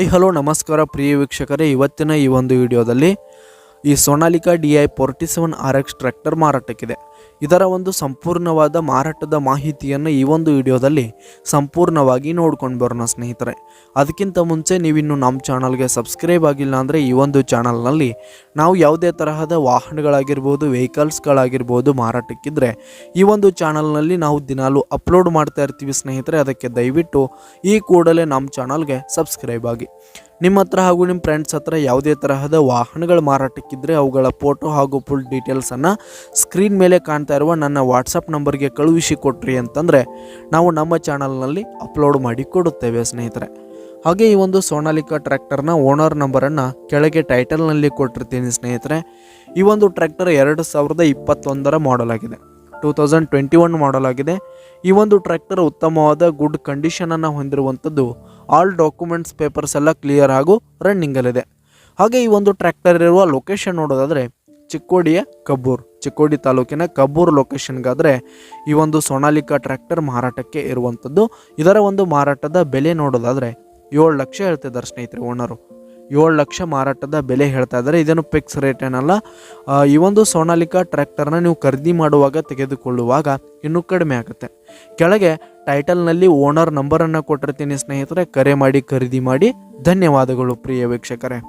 Hello ನಮಸ್ಕಾರ ಪ್ರಿಯ ವೀಕ್ಷಕರೇ, ಇವತ್ತಿನ ಈ ಒಂದು ವಿಡಿಯೋದಲ್ಲಿ ಈ ಸೋನಾಲಿಕಾ DI 47 RX ಟ್ರ್ಯಾಕ್ಟರ್ ಮಾರಾಟಕ್ಕಿದೆ. ಇದರ ಒಂದು ಸಂಪೂರ್ಣವಾದ ಮಾರಾಟದ ಮಾಹಿತಿಯನ್ನು ಈ ಒಂದು ವಿಡಿಯೋದಲ್ಲಿ ಸಂಪೂರ್ಣವಾಗಿ ನೋಡ್ಕೊಂಡು ಬರೋಣ ಸ್ನೇಹಿತರೆ. ಅದಕ್ಕಿಂತ ಮುಂಚೆ ನೀವಿನ್ನು ನಮ್ಮ ಚಾನಲ್ಗೆ ಸಬ್ಸ್ಕ್ರೈಬ್ ಆಗಿಲ್ಲ ಅಂದರೆ ಈ ಒಂದು ಚಾನಲ್ನಲ್ಲಿ ನಾವು ಯಾವುದೇ ತರಹದ ವಾಹನಗಳಾಗಿರ್ಬೋದು, ವೆಹಿಕಲ್ಸ್ಗಳಾಗಿರ್ಬೋದು ಮಾರಾಟಕ್ಕಿದ್ರೆ ಈ ಒಂದು ಚಾನಲ್ನಲ್ಲಿ ನಾವು ದಿನಾಲೂ ಅಪ್ಲೋಡ್ ಮಾಡ್ತಾ ಇರ್ತೀವಿ ಸ್ನೇಹಿತರೆ. ಅದಕ್ಕೆ ದಯವಿಟ್ಟು ಈ ಕೂಡಲೇ ನಮ್ಮ ಚಾನಲ್ಗೆ ಸಬ್ಸ್ಕ್ರೈಬ್ ಆಗಿ. ನಿಮ್ಮ ಹತ್ರ ಹಾಗೂ ನಿಮ್ಮ ಫ್ರೆಂಡ್ಸ್ ಹತ್ರ ಯಾವುದೇ ತರಹದ ವಾಹನಗಳ ಮಾರಾಟಕ್ಕಿದ್ರೆ ಅವುಗಳ ಫೋಟೋ ಹಾಗೂ ಫುಲ್ ಡೀಟೇಲ್ಸನ್ನು ಸ್ಕ್ರೀನ್ ಮೇಲೆ ಕಾಣ್ತಾ ಇರುವ ನನ್ನ ವಾಟ್ಸಪ್ ನಂಬರ್ಗೆ ಕಳುಹಿಸಿ ಕೊಟ್ರಿ ಅಂತಂದರೆ ನಾವು ನಮ್ಮ ಚಾನಲ್ನಲ್ಲಿ ಅಪ್ಲೋಡ್ ಮಾಡಿ ಕೊಡುತ್ತೇವೆ ಸ್ನೇಹಿತರೆ. ಹಾಗೆ ಈ ಒಂದು ಸೋನಾಲಿಕಾ ಟ್ರ್ಯಾಕ್ಟರ್ನ ಓನರ್ ನಂಬರನ್ನು ಕೆಳಗೆ ಟೈಟಲ್ನಲ್ಲಿ ಕೊಟ್ಟಿರ್ತೀನಿ ಸ್ನೇಹಿತರೆ. ಈ ಒಂದು ಟ್ರ್ಯಾಕ್ಟರ್ 2021 ಮಾಡಲ್ ಆಗಿದೆ, 2021 ಮಾಡಲ್ ಆಗಿದೆ. ಈ ಒಂದು ಟ್ರ್ಯಾಕ್ಟರ್ ಉತ್ತಮವಾದ ಗುಡ್ ಕಂಡೀಷನನ್ನು ಹೊಂದಿರುವಂಥದ್ದು. ಆಲ್ ಡಾಕ್ಯುಮೆಂಟ್ಸ್ ಪೇಪರ್ಸ್ ಎಲ್ಲ ಕ್ಲಿಯರ್ ಹಾಗೂ ರನ್ನಿಂಗಲ್ಲಿದೆ. ಹಾಗೆ ಈ ಒಂದು ಟ್ರ್ಯಾಕ್ಟರ್ ಇರುವ ಲೊಕೇಶನ್ ನೋಡೋದಾದರೆ ಚಿಕ್ಕೋಡಿಯ ಕಬ್ಬೂರು, ಚಿಕ್ಕೋಡಿ ತಾಲೂಕಿನ ಕಬ್ಬೂರು ಲೊಕೇಶನ್ಗಾದರೆ ಈ ಒಂದು ಸೋನಾಲಿಕಾ ಟ್ರ್ಯಾಕ್ಟರ್ ಮಾರಾಟಕ್ಕೆ ಇರುವಂಥದ್ದು. ಇದರ ಒಂದು ಮಾರಾಟದ ಬೆಲೆ ನೋಡೋದಾದರೆ 7 ಲಕ್ಷ ಹೇಳ್ತಿದ್ದಾರೆ ಸ್ನೇಹಿತರೆ ಓನರು. 7 ಲಕ್ಷ ಮಾರಾಟದ ಬೆಲೆ ಹೇಳ್ತಾ ಇದ್ದಾರೆ. ಇದೇನು ಫಿಕ್ಸ್ ರೇಟ್ ಏನಲ್ಲ. ಈ ಒಂದು ಸೋನಾಲಿಕಾ ಟ್ರ್ಯಾಕ್ಟರ್ನ ನೀವು ಖರೀದಿ ಮಾಡುವಾಗ ತೆಗೆದುಕೊಳ್ಳುವಾಗ ಇನ್ನೂ ಕಡಿಮೆ ಆಗುತ್ತೆ. ಕೆಳಗೆ ಟೈಟಲ್ನಲ್ಲಿ ಓನರ್ ನಂಬರನ್ನು ಕೊಟ್ಟಿರ್ತೀನಿ ಸ್ನೇಹಿತರೆ. ಕರೆ ಮಾಡಿ ಖರೀದಿ ಮಾಡಿ. ಧನ್ಯವಾದಗಳು ಪ್ರಿಯ ವೀಕ್ಷಕರೇ.